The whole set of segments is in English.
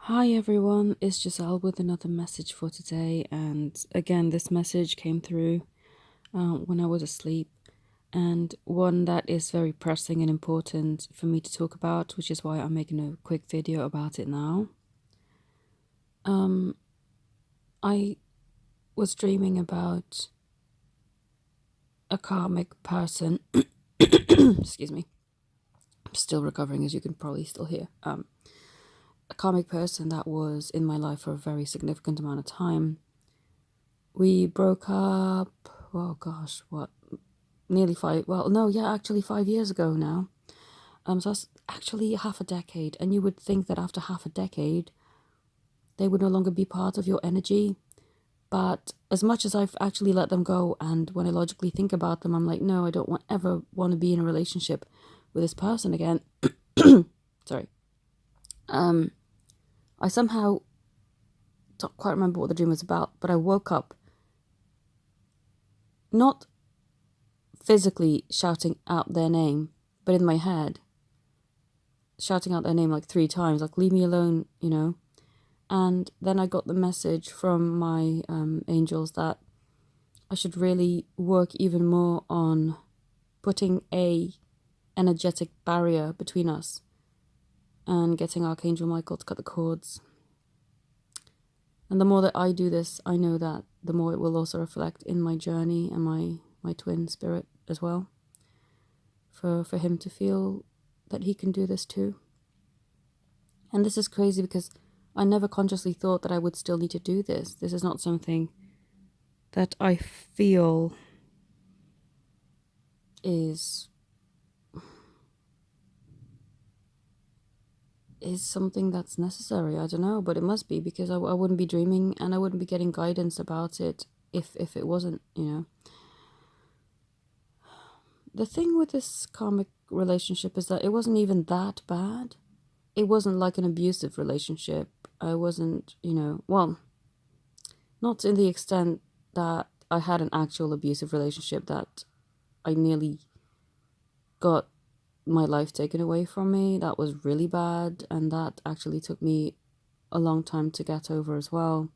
Hi everyone, it's Giselle with another message for today, and again this message came through when I was asleep, and one that is very pressing and important for me to talk about, which is why I'm making a quick video about it now. I was dreaming about a karmic person. Excuse me, I'm still recovering, as you can probably still hear. A karmic person that was in my life for a very significant amount of time. We broke up, oh gosh, what, nearly actually 5 years ago now. So that's actually half a decade, and you would think that after half a decade, they would no longer be part of your energy. But as much as I've actually let them go, and when I logically think about them, I'm like, no, I don't ever want to be in a relationship with this person again. Sorry. I somehow don't quite remember what the dream was about, but I woke up not physically shouting out their name, but in my head, shouting out their name like 3 times, like, leave me alone, you know? And then I got the message from my angels that I should really work even more on putting a energetic barrier between us and getting Archangel Michael to cut the cords. And the more that I do this, I know that the more it will also reflect in my journey and my twin spirit as well. For him to feel that he can do this too. And this is crazy because I never consciously thought that I would still need to do this. This is not something that I feel is something that's necessary. I don't know, but it must be, because I wouldn't be dreaming and I wouldn't be getting guidance about it if it wasn't, you know. The thing with this karmic relationship is that it wasn't even that bad. It wasn't like an abusive relationship. I wasn't, well, not in the extent that I had an actual abusive relationship that I nearly got my life taken away from me. That was really bad, and that actually took me a long time to get over as well.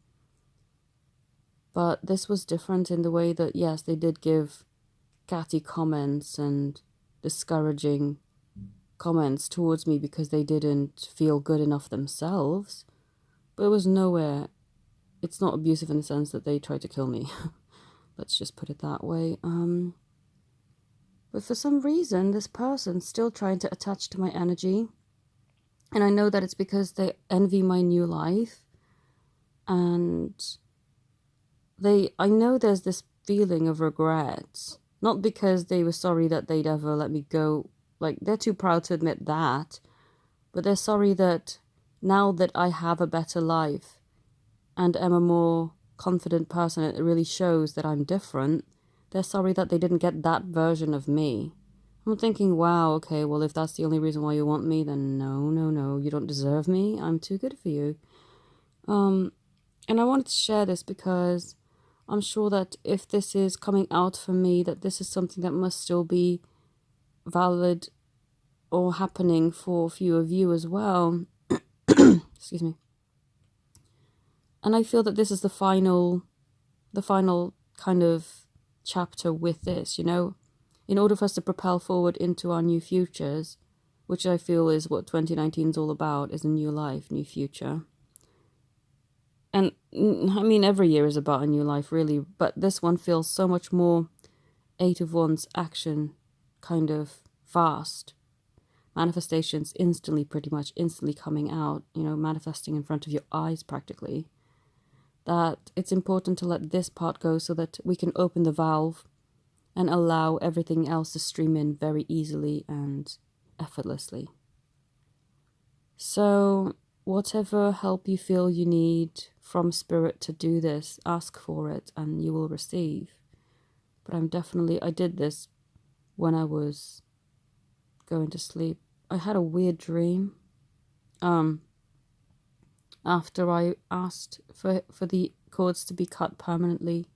But this was different in the way that, yes, they did give catty comments and discouraging comments towards me because they didn't feel good enough themselves. But it was nowhere, it's not abusive in the sense that they tried to kill me. Let's just put it that way. But for some reason, this person's still trying to attach to my energy. And I know that it's because they envy my new life. And I know there's this feeling of regret. Not because they were sorry that they'd ever let me go. Like, they're too proud to admit that. But they're sorry that now that I have a better life and am a more confident person, it really shows that I'm different. They're sorry that they didn't get that version of me. I'm thinking, wow, okay, well, if that's the only reason why you want me, then no, you don't deserve me. I'm too good for you. And I wanted to share this because I'm sure that if this is coming out for me, that this is something that must still be valid or happening for a few of you as well. Excuse me. And I feel that this is the final kind of chapter with this, you know, in order for us to propel forward into our new futures, which I feel is what 2019 is all about, is a new life, new future. And I mean, every year is about a new life, really, but this one feels so much more 8 of Wands action, kind of fast. Manifestations pretty much instantly coming out, you know, manifesting in front of your eyes practically. That it's important to let this part go so that we can open the valve and allow everything else to stream in very easily and effortlessly. So whatever help you feel you need from spirit to do this, ask for it and you will receive. But I did this when I was going to sleep. I had a weird dream. After I asked for the cords to be cut permanently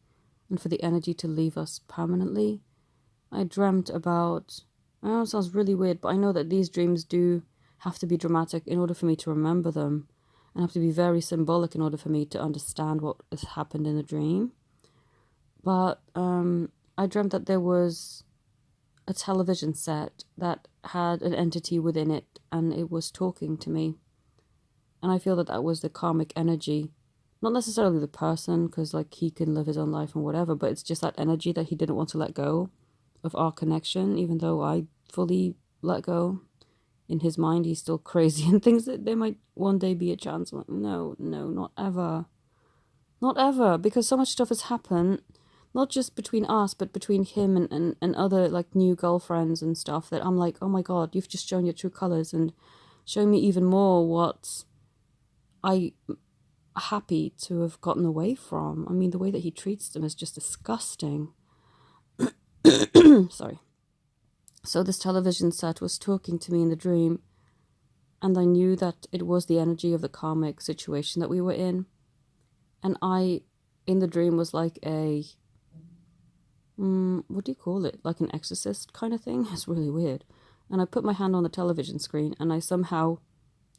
and for the energy to leave us permanently, I dreamt about, I know it sounds really weird, but I know that these dreams do have to be dramatic in order for me to remember them. and have to be very symbolic in order for me to understand what has happened in the dream. But I dreamt that there was a television set that had an entity within it, and it was talking to me. And I feel that that was the karmic energy. Not necessarily the person, because like he can live his own life and whatever, but it's just that energy that he didn't want to let go of our connection, even though I fully let go. In his mind, he's still crazy and thinks that there might one day be a chance. I'm like, no, not ever. Not ever, because so much stuff has happened, not just between us, but between him and other like new girlfriends and stuff, that I'm like, oh my God, you've just shown your true colors and shown me even more what I'm happy to have gotten away from. I mean, the way that he treats them is just disgusting. Sorry. So this television set was talking to me in the dream, and I knew that it was the energy of the karmic situation that we were in. And I, in the dream, was like a, what do you call it? Like an exorcist kind of thing? It's really weird. And I put my hand on the television screen, and I somehow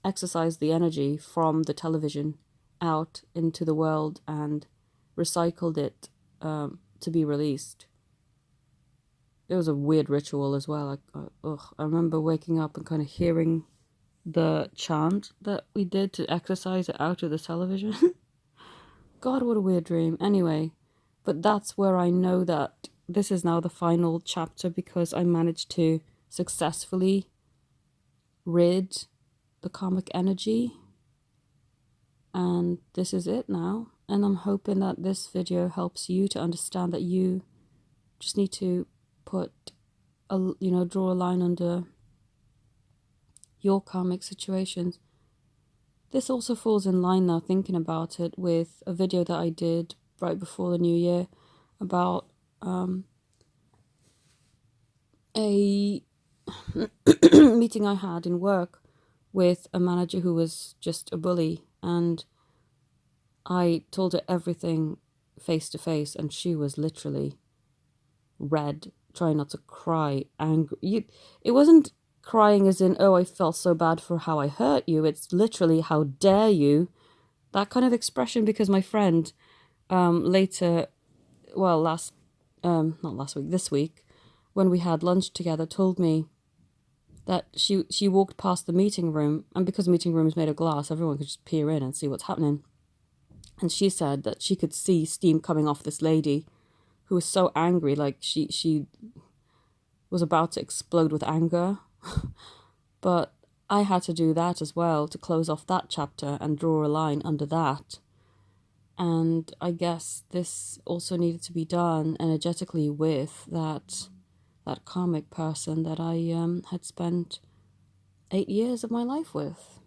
exorcised the energy from the television out into the world and recycled it to be released. It was a weird ritual as well. I remember waking up and kind of hearing the chant that we did to exercise it out of the television. God, what a weird dream. Anyway, but that's where I know that this is now the final chapter, because I managed to successfully rid the karmic energy. And this is it now. And I'm hoping that this video helps you to understand that you just need to draw a line under your karmic situations. This also falls in line now, thinking about it, with a video that I did right before the new year about a meeting I had in work with a manager who was just a bully, and I told her everything face to face, and she was literally red, trying not to cry, angry. It wasn't crying as in, oh, I felt so bad for how I hurt you. It's literally, how dare you? That kind of expression, because my friend later, well, not last week, this week, when we had lunch together, told me that she walked past the meeting room, and because the meeting room is made of glass, everyone could just peer in and see what's happening. And she said that she could see steam coming off this lady who was so angry, like she was about to explode with anger. But I had to do that as well to close off that chapter and draw a line under that. And I guess this also needed to be done energetically with that karmic person that I had spent 8 years of my life with.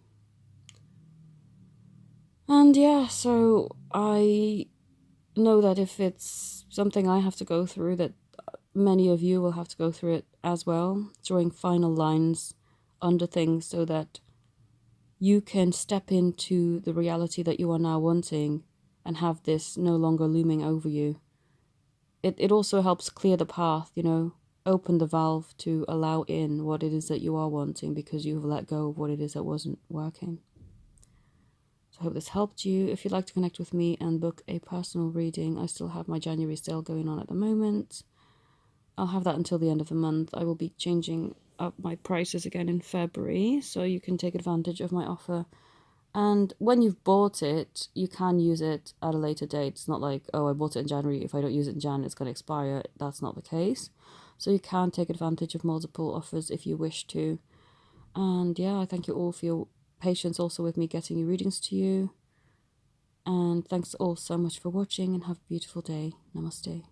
And yeah, so I know that if it's something I have to go through, that many of you will have to go through it as well, drawing final lines under things so that you can step into the reality that you are now wanting and have this no longer looming over you. It also helps clear the path, open the valve to allow in what it is that you are wanting, because you've let go of what it is that wasn't working. So I hope this helped you. If you'd like to connect with me and book a personal reading, I still have my January sale going on at the moment. I'll have that until the end of the month. I will be changing up my prices again in February, so you can take advantage of my offer. And when you've bought it, you can use it at a later date. It's not like, oh, I bought it in January, if I don't use it in Jan, it's going to expire. That's not the case. So you can take advantage of multiple offers if you wish to. And yeah, I thank you all for your patience also with me getting your readings to you. And thanks all so much for watching, and have a beautiful day. Namaste.